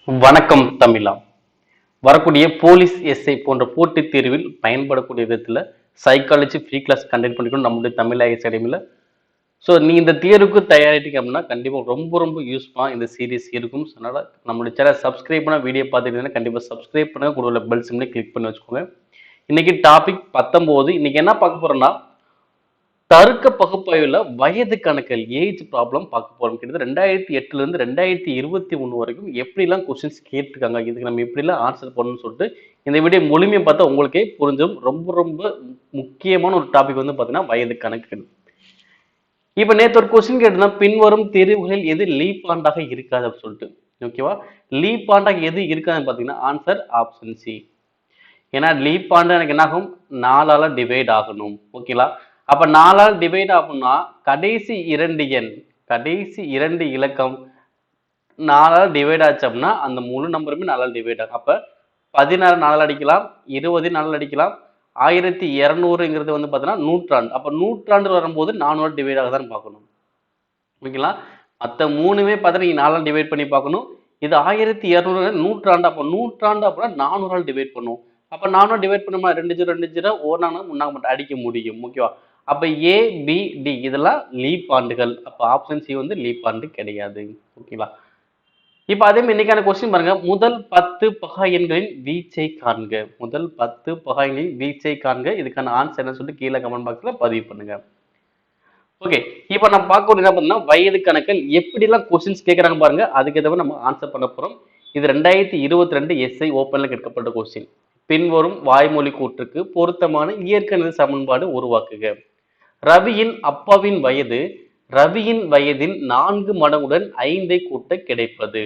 வணக்கம் தமிழா. வரக்கூடிய police SI போன்ற போட்டித் தேர்வில் பயன்படக்கூடிய விதத்துல சைக்காலஜி ஃப்ரீ கிளாஸ் கண்டக்ட் பண்ணிக்கணும் நம்மளுடைய தமிழ் ஐஎஸ் அகாடமியில். ஸோ நீ இந்த தேர்வுக்கு தயாரிட்டீங்க அப்படின்னா கண்டிப்பாக ரொம்ப ரொம்ப யூஸ்ஃபுல்லாக இந்த சீரிஸ் இருக்கும். ஸோ அதனால் நம்மளுடைய சேனல் சப்ஸ்கிரைப் பண்ண வீடியோ பார்த்துட்டு கண்டிப்பாக சப்ஸ்கிரைப் பண்ணுங்க, கூட உள்ள பெல் சிம்லேயே கிளிக் பண்ணி வச்சுக்கோங்க. இன்னைக்கு டாபிக் 19. இன்னைக்கு என்ன பார்க்க போறோம்னா தருக்க பகுப்பாய்வுல வயது கணக்கில் ஏஜ் ப்ராப்ளம் பார்க்க போறோம். கிட்டத்தட்ட 2008 இருந்து 2021 வரைக்கும் எப்படிலாம் கொஸ்டின்ஸ் கேட்டிருக்காங்க, இதுக்கு நம்ம எப்படிலாம் ஆன்சர் பண்ணணும்னு சொல்லிட்டு இந்த வீடியோ முழுமையை பார்த்தா உங்களுக்கே புரிஞ்சும். ரொம்ப ரொம்ப முக்கியமான ஒரு டாபிக் வந்து பார்த்தீங்கன்னா வயது கணக்குகள். இப்ப நேற்று ஒரு கொஸ்டின் கேட்டிருந்தா, பின்வரும் தெரிவுகளில் எது லீப் ஆண்டாக இருக்காது அப்படின்னு சொல்லிட்டு. ஓகேவா? லீப் ஆண்டாக எது இருக்காதுன்னு பார்த்தீங்கன்னா ஆன்சர் ஆப்ஷன் சி. ஏன்னா லீப் ஆண்டு எனக்கு என்ன ஆகும், 4ஆல டிவைட் ஆகணும். ஓகேங்களா? அப்ப 4ஆல் டிவைட் ஆகும்னா கடைசி இரண்டு இலக்கம் 4ஆல் டிவைட் ஆச்சு அப்படின்னா அந்த முழு நம்பருமே 4ஆல் டிவைட் ஆகும். அப்ப 16 4ஆல் அடிக்கலாம், 20 4ஆல் அடிக்கலாம், 1200ங்கிறது வந்து பார்த்தீங்கன்னா நூற்றாண்டு. அப்ப நூற்றாண்டு வரும்போது 4ஆல் டிவைட் ஆக தான் பார்க்கணும். ஓகேங்களா? மற்ற மூணுமே பார்த்தா நீங்க 4ஆல் டிவைட் பண்ணி பார்க்கணும். இது 1200 நூற்றாண்டு. அப்ப நூற்றாண்டு அப்படின்னா 400ஆல் டிவைட் பண்ணும். அப்ப 400 டிவைட் பண்ணோம்னா 2 0 2 0 1 முன்னாங்க மட்டும் அடிக்க முடியும். ஓகேவா? அப்ப ஏ பி டி இதெல்லாம் லீப் ஆண்டுகள். அப்ப ஆப்ஷன் சி வந்து லீப் ஆண்டு கிடையாது. ஓகேங்களா? இப்ப அதே மாதிரி இன்னைக்கான கொஸ்டின் பாருங்க. முதல் 10 பகா எண்களின் வீச்சை காண்க. முதல் 10 பகா எண்களின் வீச்சை காண்க. இதுக்கான ஆன்சர் என்ன சொல்லிட்டு கீழே கமெண்ட் பாக்ஸ்ல பதிவு பண்ணுங்க. ஓகே, இப்போ நம்ம பார்க்க என்ன பண்ணா வயது கணக்கில் எப்படிலாம் கொஸ்டின்ஸ் கேட்கறாங்க பாருங்க. அதுக்கு ஏற்ற நம்ம ஆன்சர் பண்ண போறோம். இது 2022 எஸ்ஐ ஓப்பன்ல கேட்கப்பட்ட கொஸ்டின். பின்வரும் வாய்மொழி கூற்றுக்கு பொருத்தமான இயற்கணித சமன்பாடு உருவாக்குக. ரவியின் அப்பாவின் வயது ரவியின் வயதின் 4 மடங்குடன் 5ஐ கூட்ட கிடைப்பது.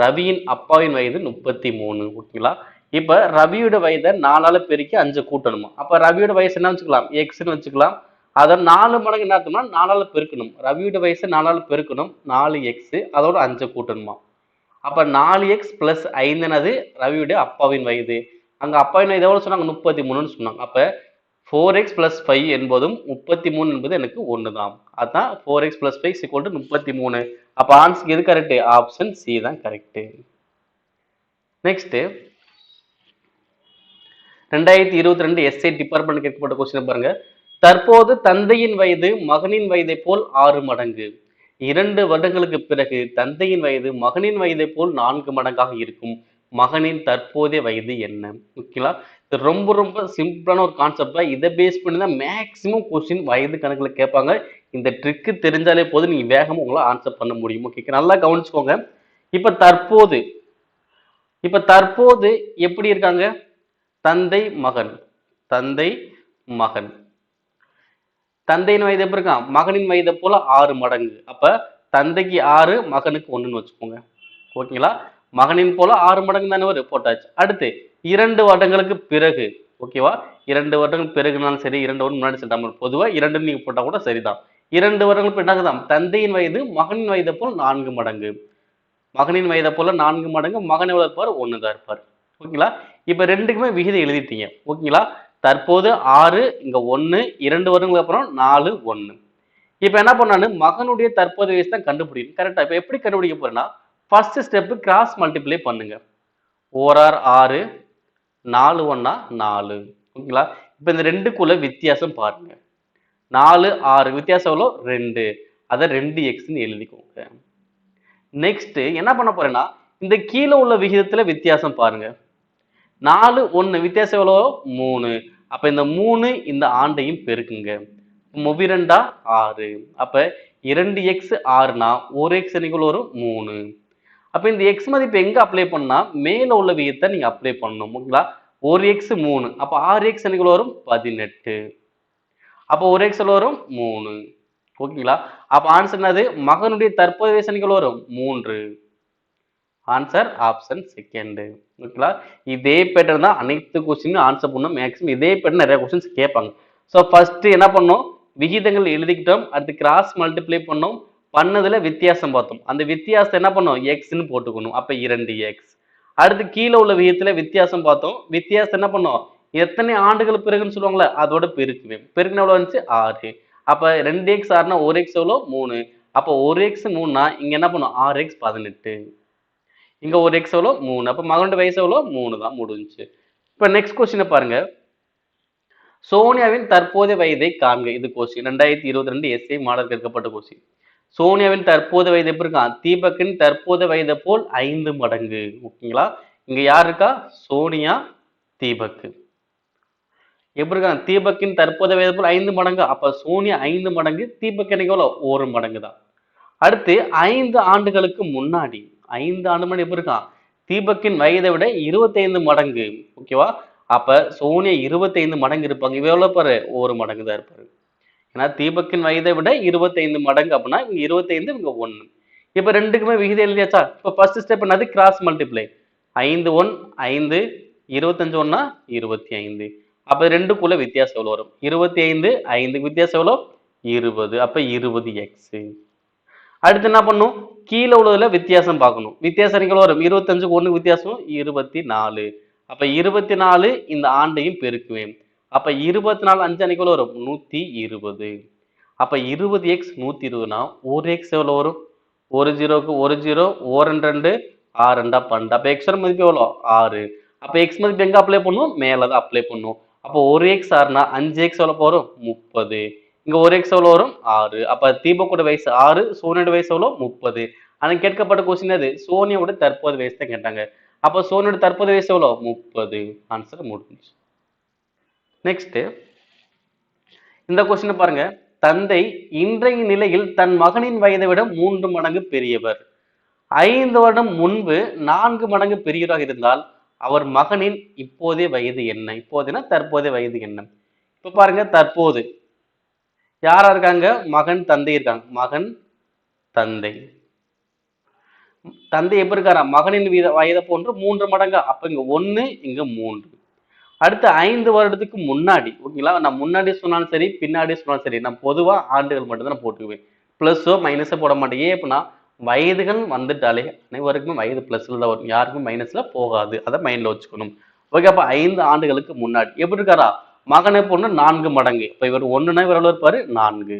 ரவியின் அப்பாவின் வயது 33. ஓகேங்களா? இப்ப ரவியோட வயதை 4ஆல பெருக்கி 5 கூட்டணுமா? அப்ப ரவியோட வயசு என்ன வச்சுக்கலாம், எக்ஸ்ன்னு வச்சுக்கலாம். அதை 4 மடங்கு என்ன அர்த்தம்னா 4ஆல பெருக்கணும். ரவியோட வயசை 4ஆல பெருக்கணும், 4x, அதோட 5 கூட்டணுமா? அப்ப 4x பிளஸ் 5 ரவியுடைய அப்பாவின் வயது. அங்க அப்பாவின் வயது எவ்வளவு சொன்னாங்க, 33ன்னு சொன்னாங்க. அப்ப 4x பிளஸ் 5 என்பதும் 33 என்பது எனக்கு ஒண்ணுதான். அதான் 4x பிளஸ் 5 ஈக்குவல் டு 33. அப்ப ஆன்சர் எது கரெக்ட், ஆப்ஷன் சி தான் கரெக்ட். நெக்ஸ்ட் 2022 எஸ்ஐ டிபார்ட்மெண்ட் கேட்கப்பட்ட கொஸ்டின் பாருங்க. தற்போது தந்தையின் வயது மகனின் வயதை போல் 6 மடங்கு. 2 வருடங்களுக்கு பிறகு தந்தையின் வயது மகனின் வயதை போல் 4 மடங்காக இருக்கும். மகனின் தற்போதைய வயது என்ன? ஓகேங்களா? இது ரொம்ப ரொம்ப சிம்பிளான ஒரு கான்செப்ட் தான். இதை பேஸ் பண்ணி தான் மேக்சிமம் கொஸ்டின் வயது கணக்குல கேட்பாங்க. இந்த ட்ரிக்கு தெரிஞ்சாலே போதும், நீங்க வேகமா உங்களால் ஆன்சர் பண்ண முடியும். ஓகே, நல்லா கவனிச்சுக்கோங்க. இப்ப தற்போது எப்படி இருக்காங்க, தந்தை மகன். தந்தை மகன் தந்தையின் வயது எப்படி இருக்கான், மகனின் வயதை போல 6 மடங்கு. அப்ப தந்தைக்கு 6, மகனுக்கு 1ன்னு வச்சுக்கோங்க. ஓகேங்களா? மகனின் போல 6 மடங்கு தானே ஒரு போட்டாச்சு. அடுத்து 2 வருடங்களுக்கு பிறகு. ஓகேவா? 2 வருடங்களுக்கு பிறகுனாலும் சரி, 2 வருடம் முன்னாடி சென்றாமல் பொதுவா 2 நீங்க போட்டா கூட சரிதான். 2 வருடங்களுக்கு பின்னாகுதான் தந்தையின் வயது மகனின் வயதை போல் 4 மடங்கு. மகனின் வயதை போல 4 மடங்கு. மகன் எவ்வளவு இருப்பார், 1 தான் இருப்பார். ஓகேங்களா? இப்ப ரெண்டுக்குமே விகிதம் எழுதிட்டீங்க. ஓகேங்களா? தற்போது 6, இங்க 1, 2 வருடங்களுக்கு அப்புறம் 4 1. இப்ப என்ன பண்ணானு மகனுடைய தற்போதைய வயசு தான் கண்டுபிடிக்கணும். கரெக்டா? இப்ப எப்படி கண்டுபிடிக்க போறேன்னா, ஃபர்ஸ்ட் ஸ்டெப் கிராஸ் மல்டிப்ளை பண்ணுங்க. 4 6, 4 1 4. ஓகேங்களா? இப்ப இந்த ரெண்டுக்குள்ள வித்தியாசம் பாருங்க. 4 6 வித்தியாசம் எவ்வளோ, 2. அதை 2x எழுதிக்கோங்க. நெக்ஸ்ட் என்ன பண்ண போறேன்னா, இந்த கீழே உள்ள விகிதத்துல வித்தியாசம் பாருங்க. 4 1 வித்தியாசம் எவ்வளோ, 3. அப்ப இந்த 3 இந்த ஆண்டையும் பெருக்குங்க. 2 6. அப்ப 2x 6னா 1x எவ்வளவு வரும், 3. அப்ப இந்த x மதிப்பு எங்க அப்ளை பண்ணா, மேல உள்ள விகிதத்தை நீங்க அப்ளை பண்ணணும். ஓகேங்களா? 1x 3. அப்ப 6x எவ்வளவு வரும், 18. அப்ப 1x எவ்வளவு வரும், 3. ஓகேங்களா? அப்ப ஆன்சர் என்னது, மகனுடைய தற்போதைய வயசு எவ்வளவு வரும், 3. Answer option second. ஓகேங்களா? இதே பேட்டர்ன் தான் அனைத்து கொஸ்டின் ஆன்சர் பண்ணணும். மேக்ஸிமம் இதே பேட்டர்ன் நிறைய கொஸ்டின்ஸ் கேட்பாங்க. ஸோ ஃபர்ஸ்ட் என்ன பண்ணோம், விகிதங்கள் எழுதிக்கிட்டோம். அடுத்து கிராஸ் மல்டிப்ளை பண்ணோம். பண்ணதுல வித்தியாசம் பார்த்தோம். அந்த வித்தியாசம் என்ன பண்ணோம், எக்ஸ்ன்னு போட்டுக்கணும். அப்ப 2x. அடுத்து கீழே உள்ள விகிதத்துல வித்தியாசம் பார்த்தோம். வித்தியாசம் என்ன பண்ணோம், எத்தனை ஆண்டுகள் பிறகுன்னு சொல்லுவாங்களே அதோட பெருக்குவேன். பெருக்குன எவ்வளவு வந்துச்சு, 6. அப்ப 2x 6னா 1x எவ்வளோ, 3. அப்போ 1x 3னா இங்க என்ன பண்ணும், 6x 18. இங்க ஒரு எக்ஸ் எவ்வளோ 3. அப்ப மகனோட வயசு எவ்வளோ 3 தான், முடிஞ்சுச்சு. இப்ப நெக்ஸ்ட் கொஸ்டினை பாருங்க. சோனியாவின் தற்போதைய வயதை காண்க. இது கொஸ்டின் 2022 எஸ்ஏ மாடல் கேட்கப்பட்ட கொஸ்டின். சோனியாவின் தற்போதைய வயது எப்படி இருக்கா? தீபக்கின் தற்போதைய வயதை போல் 5 மடங்கு. ஓகேங்களா? இங்க யார் இருக்கா? சோனியா, தீபக். எப்படி இருக்காங்க? தீபக்கின் தற்போதைய வயது போல் 5 மடங்கு. அப்ப சோனியா 5 மடங்கு, தீபக் எனக்கு எவ்வளோ 1 மடங்கு தான். அடுத்து 5 ஆண்டுகளுக்கு முன்னாடி, 5 ஆண்டு முன்னாடி எப்படி இருக்கான்? தீபக்கின் வயதை விட 25 மடங்கு. ஓகேவா? அப்ப சோனியா 25 மடங்கு இருப்பாங்க. இவ எவ்வளவு பாரு? 1 மடங்கு தான் இருப்பாரு. ஏன்னா தீபக்கின் வயதை விட 25 மடங்கு அப்படின்னா இவங்க 25, இவங்க 1. இப்ப ரெண்டுக்குமே விகிதம் எழுதியாச்சா? இப்ப ஃபர்ஸ்ட் ஸ்டெப் என்னது? Cross multiply. 5 1 5, 25 1 25. அப்ப ரெண்டுக்குள்ள வித்தியாசம் எவ்வளவு வரும்? 25 5 வித்தியாசம் எவ்வளோ? 20. அப்ப 20x. அடுத்து என்ன பண்ணும்? கீழே உள்ளதுல வித்தியாசம் பார்க்கணும். வித்தியாசம் எவ்வளவு வரும்? 25க்கு 1 வித்தியாசம் 24. அப்ப 24 இந்த ஆண்டையும் பெருக்குவேன். அப்ப 24 5 அன்னைக்கு எவ்வளவு வரும்? 120. அப்ப 20x 120னா 1x எவ்வளவு வரும்? 1 0க்கு 1 0, 1 2 6 2 12. அப்ப x மதிப்பு எவ்வளோ? 6. அப்ப x மதிப்பு எங்க அப்ளை பண்ணும்? மேலதான் அப்ளை பண்ணும். அப்போ 1x 6னா 5x எவ்வளவு வரும்? 30. இங்க 1x எவ்வளவு வரும்? 6. அப்ப தீபக்கோட வயசு 6, சோனியோட வயசு எவ்வளவு? 30. ஆனா கேட்கப்பட்ட கொஸ்டின் அது சோனியோட தற்போது வயசு தான் கேட்டாங்க. அப்ப சோனியோட தற்போது வயசு எவ்வளவு? 30. ஆன்சர் முடிஞ்சு. நெக்ஸ்ட் இந்த கொஸ்டின் பாருங்க. தந்தை இன்றைய நிலையில் தன் மகனின் வயதை விட 3 மடங்கு பெரியவர். 5 வருடம் முன்பு 4 மடங்கு பெரியவராக இருந்தால் அவர் மகனின் இப்போதைய வயது என்ன? இப்போதைனா தற்போதைய வயது என்ன? இப்ப பாருங்க, தற்போது யாரா இருக்காங்க? மகன், தந்தை இருக்காங்க. மகன், தந்தை. தந்தை எப்படி இருக்காரா? மகனின் வயதை போன்று 3 மடங்கா. அப்ப இங்க 1, இங்க 3. அடுத்து 5 வருடத்துக்கு முன்னாடி. ஓகேங்களா? நான் முன்னாடி சொன்னாலும் சரி, பின்னாடி சொன்னாலும் சரி, நான் பொதுவா ஆண்டுகள் மட்டும் தான் போட்டுக்குவேன். பிளஸோ மைனஸோ போட மாட்டேன். ஏன் அப்படின்னா வயதுகள் வந்துட்டாலே அனைவருக்குமே வயது பிளஸ்ல தான் வரும். யாருக்கும் மைனஸ்ல போகாது. அதை மைண்ட்ல வச்சுக்கணும். ஓகே. அப்ப 5 ஆண்டுகளுக்கு முன்னாடி எப்படி இருக்காரா? மகனை பொண்ணு 4 மடங்கு. இப்ப இவர் 1னா இவர் எவ்வளவு இருப்பாரு? 4.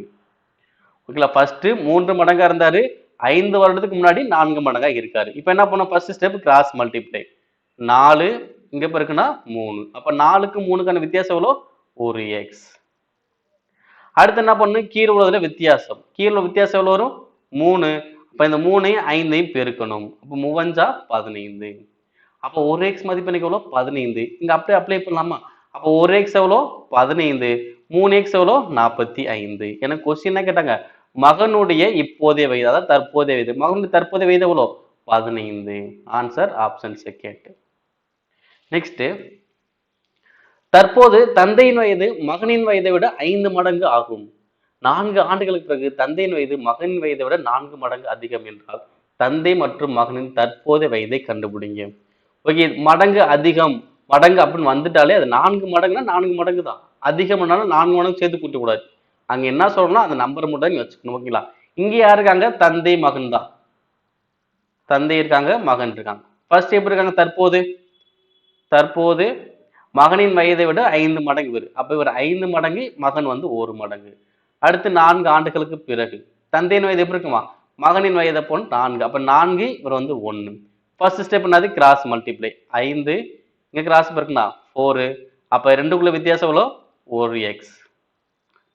ஓகேங்களா? ஃபர்ஸ்ட் 3 மடங்கா இருந்தாரு. 5 வருடத்துக்கு முன்னாடி 4 மடங்கா இருக்காரு. இப்ப என்ன பண்ணோம்? First step cross multiply. 4 இங்க இருக்குன்னா 3. அப்ப 4க்கு 3க்கான வித்தியாசம் எவ்வளோ? 1x. அடுத்து என்ன பண்ணும்? கீழே உள்ளதுல வித்தியாசம். கீழே வித்தியாசம் எவ்வளவு வரும்? 3. அப்ப இந்த 3ஐயும் 5ஐயும் பெருக்கணும். அப்ப 3 15. அப்ப 1x மதிப்பு எனக்கு எவ்வளோ? 15. இங்க அப்படியே அப்ளை பண்ணலாமா? அப்ப 1x எவ்வளோ? 15. 3x எவ்வளோ? 45. எனக்கு கொஸ்டின் என்ன கேட்டாங்க? மகனுடைய இப்போதைய வயது, அதாவது தற்போதைய வயது. மகனுடைய தற்போதைய வயது எவ்வளோ? 15. Answer option second. நெக்ஸ்ட், தற்போது தந்தையின் வயது மகனின் வயதை விட 5 மடங்கு ஆகும். 4 ஆண்டுகளுக்கு பிறகு தந்தையின் வயது மகனின் வயதை விட 4 மடங்கு அதிகம் என்றால் தந்தை மற்றும் மகனின் தற்போதைய வயதை கண்டுபிடிங்க. ஓகே. மடங்கு அதிகம், மடங்கு அப்படின்னு வந்துட்டாலே அது 4 மடங்குனா 4 மடங்கு தான். அதிகம்னாலும் 4 மடங்கு சேர்த்து கூட்டக்கூடாது. அங்க என்ன சொல்லணும்னா அந்த நம்பர் மட்டும் தான் வச்சுக்கணும். ஓகேங்களா? இங்க யாரு இருக்காங்க? தந்தை மகன் தான். தந்தை இருக்காங்க, மகன் இருக்காங்க. ஃபர்ஸ்ட் எப்படி இருக்காங்க? தற்போது. தற்போது மகனின் வயதை விட 5 மடங்கு இவர். அப்ப இவர் 5 மடங்கு, மகன் 1 மடங்கு. அடுத்து 4 ஆண்டுகளுக்கு பிறகு தந்தையின் வயது எப்படி இருக்குமா? மகனின் வயதை போல் 4. அப்ப 4, இவர் 1. ஃபர்ஸ்ட் ஸ்டெப் என்னது? Cross multiply. 5 இங்க கிராஸ் இருக்குன்னா 4. அப்ப ரெண்டுக்குள்ள வித்தியாசம் எவ்வளோ? 1x.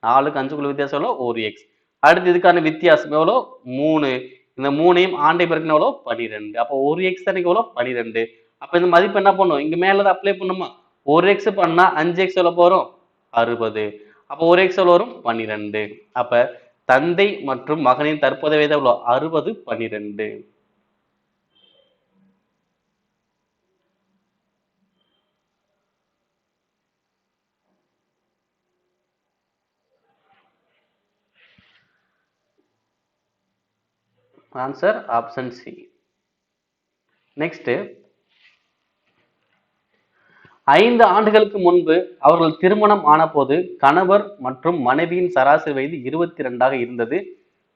4க்கு 5க்குள்ள வித்தியாசம் எவ்வளோ? 1x. அடுத்து இதுக்கான வித்தியாசம் எவ்வளோ? 3. இந்த 3ஐயும் ஆண்டை பெருக்கின எவ்வளோ? 12. அப்ப 1x தானே எவ்வளோ? 12. அப்ப இந்த மதிப்பு என்ன பண்ணும்? இங்க மேலதான் அப்ளை பண்ணுமா? 1x பண்ணா 5x எவ்வளவு வரும்? 60. அப்ப 1x எவ்வளவு வரும்? 12. அப்ப தந்தை மற்றும் மகனின் தற்போதைய வயது எவ்வளவு? 60 12. Answer option C. நெக்ஸ்ட், 5 ஆண்டுகளுக்கு முன்பு அவர்கள் திருமணம் ஆனபோது கணவர் மற்றும் மனைவியின் சராசரி வயது 22ஆக இருந்தது.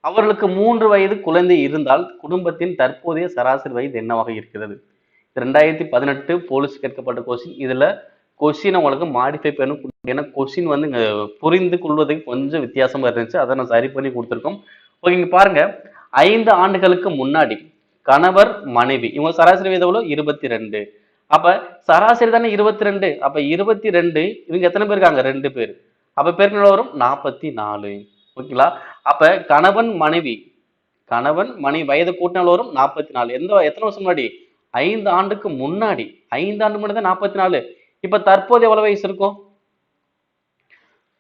அவர்களுக்கு 3 வயது குழந்தை இருந்தால் குடும்பத்தின் தற்போதைய சராசரி வயது என்னவாக இருக்கிறது? 2018 போலீஸ் கேட்கப்பட்ட கொஸ்டின். இதுல கொஸ்டின் உங்களுக்கு மாடிஃபை பண்ணி, ஏன்னா கொஸ்டின் புரிந்து கொள்வதற்கு கொஞ்சம் வித்தியாசமா இருந்துச்சு. அதை நான் சரி பண்ணி கொடுத்துருக்கோம். ஓகே. இங்க பாருங்க, 5 ஆண்டுகளுக்கு முன்னாடி கணவர் மனைவி இவங்க சராசரி வயது எவ்வளவு 22. அப்ப சராசரி தானே 22. அப்ப 22 இவங்க எத்தனை பேர் இருக்காங்க? 2 பேர். அப்ப பேருக்கு எவ்வளவு வரும்? 44. ஓகேங்களா? அப்ப கணவன் மனைவி வயது கூட்டினால் வரும் 44. எத்தனை வருஷம் முன்னாடி? 5 ஆண்டுக்கு முன்னாடி. 5 ஆண்டு முன்னாடி தான் 44. இப்ப தற்போது எவ்வளவு வயசு இருக்கும்?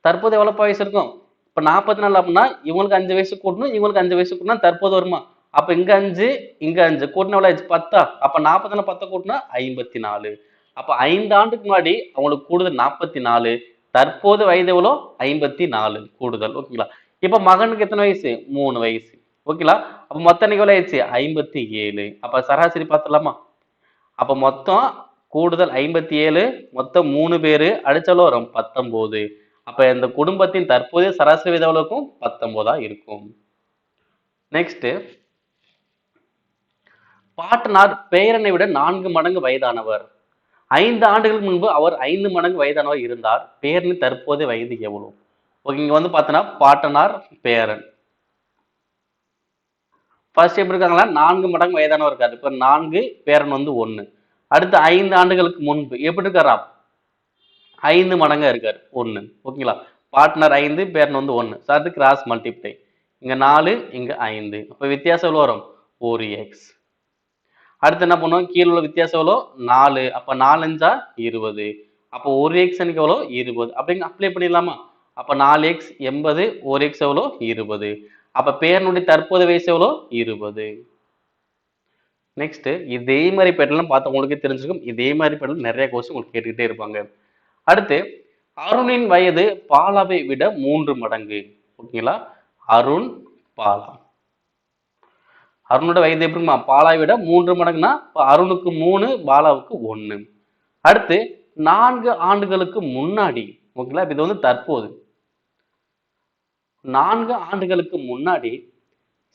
தற்போது எவ்வளவு வயசு இருக்கும்? இப்ப 44 அப்படின்னா இவங்களுக்கு 5 வயசு கூட்டணும், இவங்களுக்கு 5 வயசு கூட்டினா தற்போது வருமா? அப்ப இங்க 5 இங்க 5 கூட்டினா எவ்வளவு ஆச்சு? 10. அப்ப 44 10 கூட்டினா 54. அப்ப 5 ஆண்டுக்கு முன்னாடி அவங்களுக்கு கூடுதல் 44. தற்போது வயது எவ்வளோ? 54 கூடுதல். ஓகேங்களா? இப்ப மகனுக்கு எத்தனை வயசு? 3 வயசு. ஓகேங்களா? அப்ப மொத்தம் இன்னைக்கு எவ்வளவு ஆயிடுச்சு? 57. அப்ப சராசரி பார்த்துடலாமா? அப்ப மொத்தம் கூடுதல் 57, மொத்தம் 3 பேரு, அடிச்சளவு வரும் 19. அப்ப இந்த குடும்பத்தின் தற்போதைய சராசரி வயது எவ்வளவு இருக்கும்? 19 இருக்கும். நெக்ஸ்ட், பாட்டனார் பேரனை விட 4 மடங்கு வயதானவர். 5 ஆண்டுகளுக்கு முன்பு அவர் 5 மடங்கு வயதானவர் இருந்தார். பேரனின் தற்போதைய வயது எவ்வளவு? ஓகே, இங்க வந்து பார்த்தோன்னா பாட்டனார் பேரன் ஃபர்ஸ்ட் எப்படி இருக்காங்களா? 4 மடங்கு வயதானவர் இருக்காரு. இப்ப 4 பேரன் வந்து 1. அடுத்து 5 ஆண்டுகளுக்கு முன்பு எப்படி இருக்காரா? 5 மடங்கா இருக்காரு 1. ஓகேங்களா? பார்ட்னர் 5, பேரன் வந்து 1. ஸோ அது கிராஸ் மல்டிப்ளை. இங்க 4, இங்க 5. அப்ப வித்தியாசம் எவ்வளவு வரும்? 4x. அடுத்து என்ன பண்ணுவோம்? கீழே உள்ள வித்தியாசம் எவ்வளோ? 4. அப்ப 4 5 20. அப்போ 1x எனக்கு எவ்வளோ? 20. அப்படிங்க அப்ளை பண்ணிடலாமா? அப்ப 4x 80, 1x எவ்வளோ? 20. அப்ப பேரனுடைய தற்போதைய வயசு எவ்வளோ? 20. நெக்ஸ்ட், இதே மாதிரி பேட்டர்லாம் பார்த்து உங்களுக்கு தெரிஞ்சிருக்கும். இதே மாதிரி பேட்டர்ல நிறைய கொஸ்டின் உங்களுக்கு கேட்டுக்கிட்டே இருப்பாங்க. அடுத்து, அருணின் வயது பாலாவை விட 3 மடங்கு. ஓகேங்களா? அருண், பாலா. அருணோட வயது எப்படிமா? பாலாவை விட 3 மடங்குனா அருணுக்கு 3, பாலாவுக்கு 1. அடுத்து 4 ஆண்டுகளுக்கு முன்னாடி. ஓகேங்களா? இது வந்து தற்போது 4 ஆண்டுகளுக்கு முன்னாடி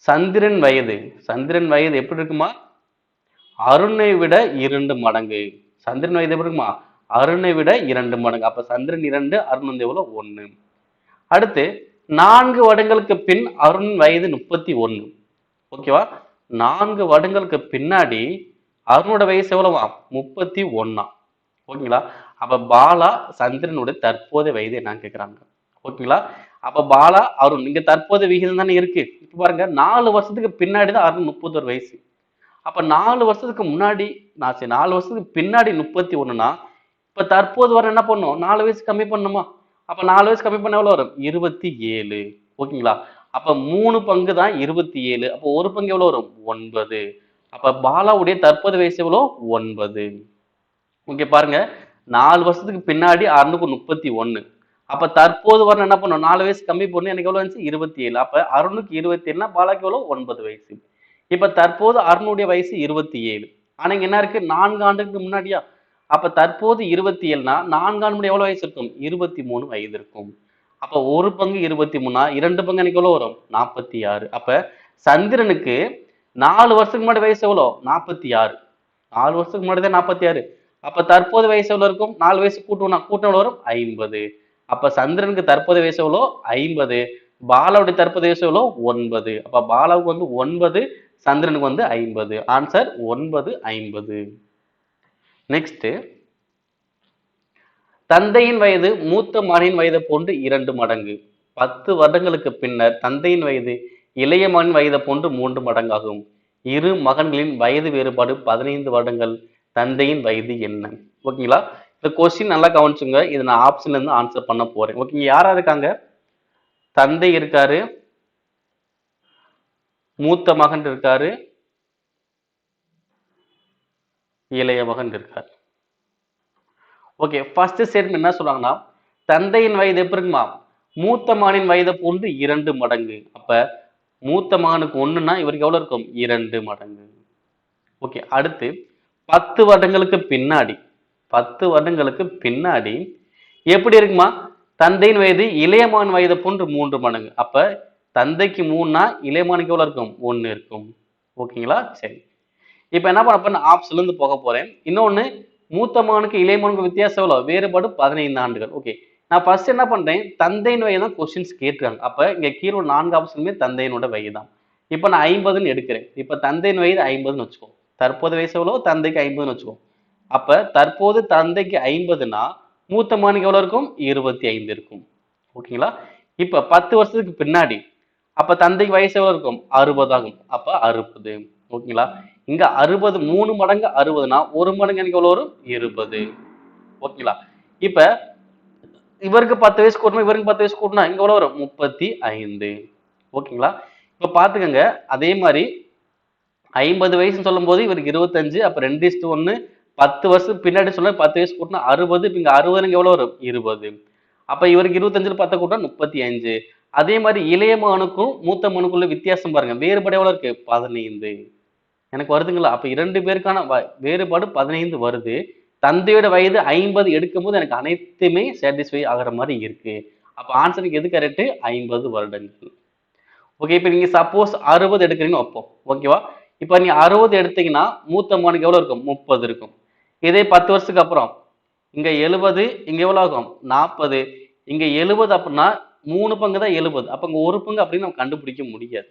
சந்திரன் வயது எப்படி இருக்குமா? அருணை விட 2 மடங்கு. சந்திரன் வயது எப்படி இருக்குமா? அருணை விட 2 மடங்கு. அப்ப சந்திரன் 2, அருண் வந்து எவ்வளவு? 1. அடுத்து 4 வருடங்களுக்கு பின் அருண் வயது 31. ஓகேவா? 4 வருடங்களுக்கு பின்னாடி அருணோட வயசு எவ்வளவா? 31. ஓகேங்களா? அப்ப பாலா சந்திரனுடைய தற்போதைய வயது என்னன்னு கேக்குறாங்க. ஓகேங்களா? அப்ப பாலா அருண் இங்க தற்போதைய விகிதம் தானே இருக்கு. இப்ப பாருங்க 4 வருஷத்துக்கு பின்னாடி தான் அருண் 31 வயசு. அப்ப 4 வருஷத்துக்கு முன்னாடி 4 வருஷத்துக்கு பின்னாடி 31னா இப்ப தற்போது வர என்ன பண்ணும்? 4 வயசு கம்மி பண்ணுமா? அப்ப 4 வயசு கம்மி பண்ண எவ்வளவு வரும்? 27. ஓகேங்களா? அப்ப 3 பங்கு தான் 27. அப்ப ஒரு பங்கு எவ்வளவு வரும்? 9. அப்ப பாலாவுடைய தற்போது வயசு எவ்வளோ? 9. ஓகே, பாருங்க 4 வருஷத்துக்கு பின்னாடி அருணுக்கு 31. அப்ப தற்போது வர என்ன பண்ணும்? 4 வயசு கம்மி பண்ணி எனக்கு எவ்வளவு வந்துச்சு? 27. அப்ப அருணுக்கு 27னா பாலாக்கு எவ்வளவு? 9 வயசு. இப்ப தற்போது அருணுடைய வயசு 27. ஆனா இங்க என்ன இருக்கு? 4 ஆண்டுக்கு முன்னாடியா? அப்ப தற்போது 27னா 4 ஆண்டு முன்னாடி எவ்வளவு வயசு இருக்கும்? 23 வயது இருக்கும். அப்ப ஒரு பங்கு 23னா 2 பங்கு எனக்கு எவ்வளவு வரும்? 46. அப்ப சந்திரனுக்கு 4 வருஷத்துக்கு முன்னாடி வயசு எவ்வளோ? 46. 4 வருஷத்துக்கு முன்னாடி தான் 46. அப்ப தற்போது வயசு எவ்வளவு இருக்கும்? 4 வயசு கூட்டணும் எவ்வளவு வரும்? 50. அப்ப சந்திரனுக்கு தற்போதைய வயசு எவ்வளோ? 50. பாலாவுடைய தற்போதைய வயசு எவ்வளோ? 9. அப்ப பாலாவுக்கு வந்து 9, சந்திரனுக்கு வந்து 50. ஆன்சர் 9, 50. நெக்ஸ்ட், தந்தையின் வயது மூத்த மகனின் வயதை போன்று 2 மடங்கு. 10 வருடங்களுக்கு பின்னர் தந்தையின் வயது இளைய மகன் வயதை போன்று 3 மடங்காகும். இரு மகன்களின் வயது வேறுபாடு 15 வருடங்கள். தந்தையின் வயது என்ன? ஓகேங்களா? இந்த கொஸ்டின் நல்லா கவனிச்சுங்க. இது நான் ஆப்ஷன்ல இருந்து ஆன்சர் பண்ண போறேன். ஓகேங்க, யாரா இருக்காங்க? தந்தை இருக்காரு, மூத்த மகன் இருக்காரு, இளைய மகன் இருக்காரு. ஓகே, ஃபர்ஸ்ட் ஸ்டேட்மெண்ட் என்ன சொல்றாங்கன்னா, தந்தையின் வயது எப்படி இருக்குமா? மூத்த மகனின் வயதை போன்று 2 மடங்கு. அப்ப மூத்த மகனுக்கு 1ன்னா இவருக்கு எவ்வளவு இருக்கும்? 2 மடங்கு. ஓகே, அடுத்து 10 வருடங்களுக்கு பின்னாடி 10 வருடங்களுக்கு பின்னாடி எப்படி இருக்குமா? தந்தையின் வயது இளைய மகன் வயதை போன்று 3 மடங்கு. அப்ப தந்தைக்கு 3னா இளைய மகனுக்கு எவ்வளவு இருக்கும்? 1 இருக்கும். ஓகேங்களா? சரி, இப்ப என்ன பண்ண போறேன்? ஆப்ஷன்ல இருந்து போக போறேன். இன்னொன்னு, மூத்த மகனுக்கு இளைய மகனுக்கு வித்தியாசம் எவ்வளவு? வேறுபாடு 15 ஆண்டுகள். ஓகே, நான் ஃபர்ஸ்ட் என்ன பண்றேன்? தந்தையின் வயது தான் கொஸ்டின்ஸ் கேட்கிறாங்க. அப்ப இங்க கீழே 4 ஆப்ஷனுமே தந்தையினோட வயது தான். இப்ப நான் 50ன்னு எடுக்கிறேன். இப்ப தந்தையின் வயது 50ன்னு வச்சுக்கோ. தற்போது வயசு எவ்வளவு? தந்தைக்கு 50ன்னு வச்சுக்கோ. அப்ப தற்போது தந்தைக்கு 50னா மூத்த மகனுக்கு எவ்வளவு இருக்கும்? 25 இருக்கும். ஓகேங்களா? இப்ப 10 வருஷத்துக்கு பின்னாடி அப்ப தந்தைக்கு வயசு எவ்வளவு இருக்கும்? 60 ஆகும். அப்ப 60. ஓகேங்களா? இங்க 60 3 மடங்கு 60னா ஒரு மடங்கு எனக்கு எவ்வளவு வரும்? 20. ஓகேங்களா? இப்ப இவருக்கு 10 வயசு கூட்டணும், இவருக்கு 10 வயசு கூட்டினா இங்க எவ்வளவு வரும்? 35. ஓகேங்களா? இப்ப பாத்துக்கங்க. அதே மாதிரி 50 வயசுன்னு சொல்லும் போது இவருக்கு 25. அப்ப 2:1. 10 வருஷம் பின்னாடி சொல்ல 10 வயசு கூட்டினா 60. இப்ப இங்க 60 எவ்வளவு வரும்? 20. அப்ப இவருக்கு 25 10 கூட்டினா 35. அதே மாதிரி இளைய மகனுக்கும் மூத்த மகனுக்குள்ள வித்தியாசம் பாருங்க. வேறுபாடு எவ்வளவு இருக்கு? 15. எனக்கு வருதுங்களா? அப்ப 2 பேருக்கான வேறுபாடு 15 வருது. தந்தையோட வயது 50 எடுக்கும் போது எனக்கு அனைத்துமே சாட்டிஸ்ஃபை ஆகிற மாதிரி இருக்கு. அப்ப ஆன்சருக்கு எது கரெக்ட்? 50 வருடங்கள். ஓகே, இப்ப நீங்க சப்போஸ் 60 எடுக்கிறீங்கன்னு வைப்போம். ஓகேவா? இப்ப நீ 60 எடுத்தீங்கன்னா மூத்த மகனுக்கு எவ்வளவு இருக்கும்? 30 இருக்கும். இதே 10 வருஷத்துக்கு அப்புறம் இங்க 70, இங்க எவ்வளவு ஆகும்? 40. இங்க 70 அப்படின்னா 3 பங்கு தான் 70. அப்ப இங்க ஒரு பங்கு அப்படின்னு நம்ம கண்டுபிடிக்க முடியாது.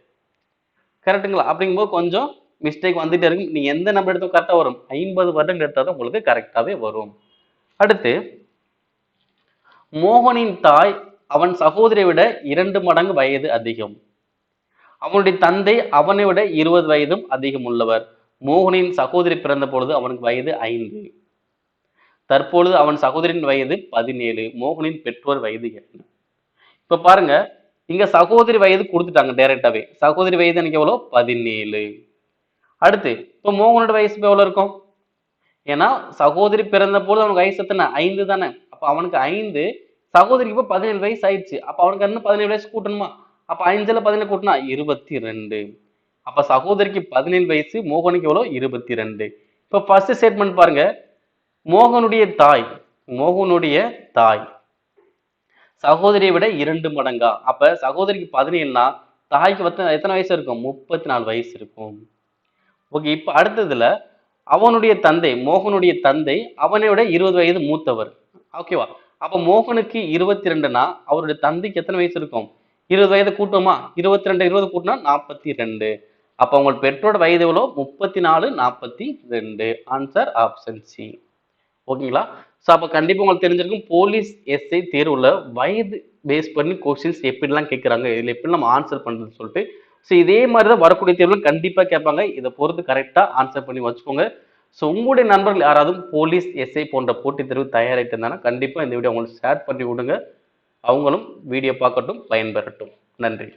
கரெக்ட்டுங்களா? அப்படிங்கும்போது கொஞ்சம் மிஸ்டேக் வந்துட்டே இருக்கும். நீங்க எந்த நம்பர் எடுத்தா கரெக்டா வரும்? 50 வருடங்கள் எடுத்தா தான் உங்களுக்கு கரெக்டாவே வரும். அடுத்து, மோகனின் தாய் அவன் சகோதரியை விட 2 மடங்கு வயது அதிகம். அவனுடைய தந்தை அவனை விட 20 வயதும் அதிகம் உள்ளவர். மோகனின் சகோதரி பிறந்த பொழுது அவனுக்கு வயது 5. தற்பொழுது அவன் சகோதரின் வயது 17. மோகனின் பெற்றோர் வயது என்ன? இப்ப பாருங்க, இங்க சகோதரி வயது கொடுத்துட்டாங்க டைரக்டாவே. சகோதரி வயது எனக்கு எவ்வளவு? 17. அடுத்து, இப்ப மோகனோட வயசு இப்ப எவ்வளவு இருக்கும்? ஏன்னா சகோதரி பிறந்த போது அவனுக்கு வயசு எத்தனை? 5 தானே. அப்ப அவனுக்கு 5, சகோதரிக்கு இப்ப 17 வயசு ஆயிடுச்சு. அப்ப அவனுக்கு இன்னும் 17 வயசு கூட்டணுமா? அப்ப 5ல 17 கூட்டினா 22. அப்ப சகோதரிக்கு 17 வயசு, மோகனுக்கு எவ்வளவு? 22. இப்ப ஃபர்ஸ்ட் ஸ்டேட்மெண்ட் பாருங்க. மோகனுடைய தாய் மோகனுடைய தாய் சகோதரியை விட 2 மடங்கா? அப்ப சகோதரிக்கு 17னா தாய்க்கு எத்தனை வயசு இருக்கும்? 34 வயசு இருக்கும். ஓகே, இப்ப அடுத்ததுல அவனுடைய தந்தை மோகனுடைய தந்தை அவனை விட 20 வயது மூத்தவர். ஓகேவா? அப்ப மோகனுக்கு 22னா அவருடைய தந்தைக்கு எத்தனை வயசு இருக்கும்? 20 வயது கூட்டுமா? 22 20 கூட்டினா 42. அப்ப உங்கள் பெற்றோட வயது எவ்வளவு? 34 42. Answer option C. ஓகேங்களா? ஸோ அப்ப கண்டிப்பா உங்களுக்கு தெரிஞ்சிருக்கும் போலீஸ் எஸ்ஐ தேர்வுல வயது பேஸ் பண்ணி கொஸ்டின்ஸ் எப்படிலாம் கேட்கறாங்க, இதுல எப்படி நம்ம ஆன்சர் பண்றதுன்னு சொல்லிட்டு. ஸோ இதே மாதிரி தான் வரக்கூடிய தேர்வுல கண்டிப்பா கேட்பாங்க. இதை பொறுத்து கரெக்டா ஆன்சர் பண்ணி வச்சுக்கோங்க. ஸோ உங்களுடைய நண்பர்கள் யாராவது போலீஸ் எஸ்ஐ போன்ற போட்டித் தேர்வு தயாராகிட்டு இருந்தாங்கன்னா கண்டிப்பா இந்த வீடியோ அவங்களுக்கு ஷேர் பண்ணி விடுங்க. அவங்களும் வீடியோ பார்க்கட்டும், பயன்பெறட்டும். நன்றி.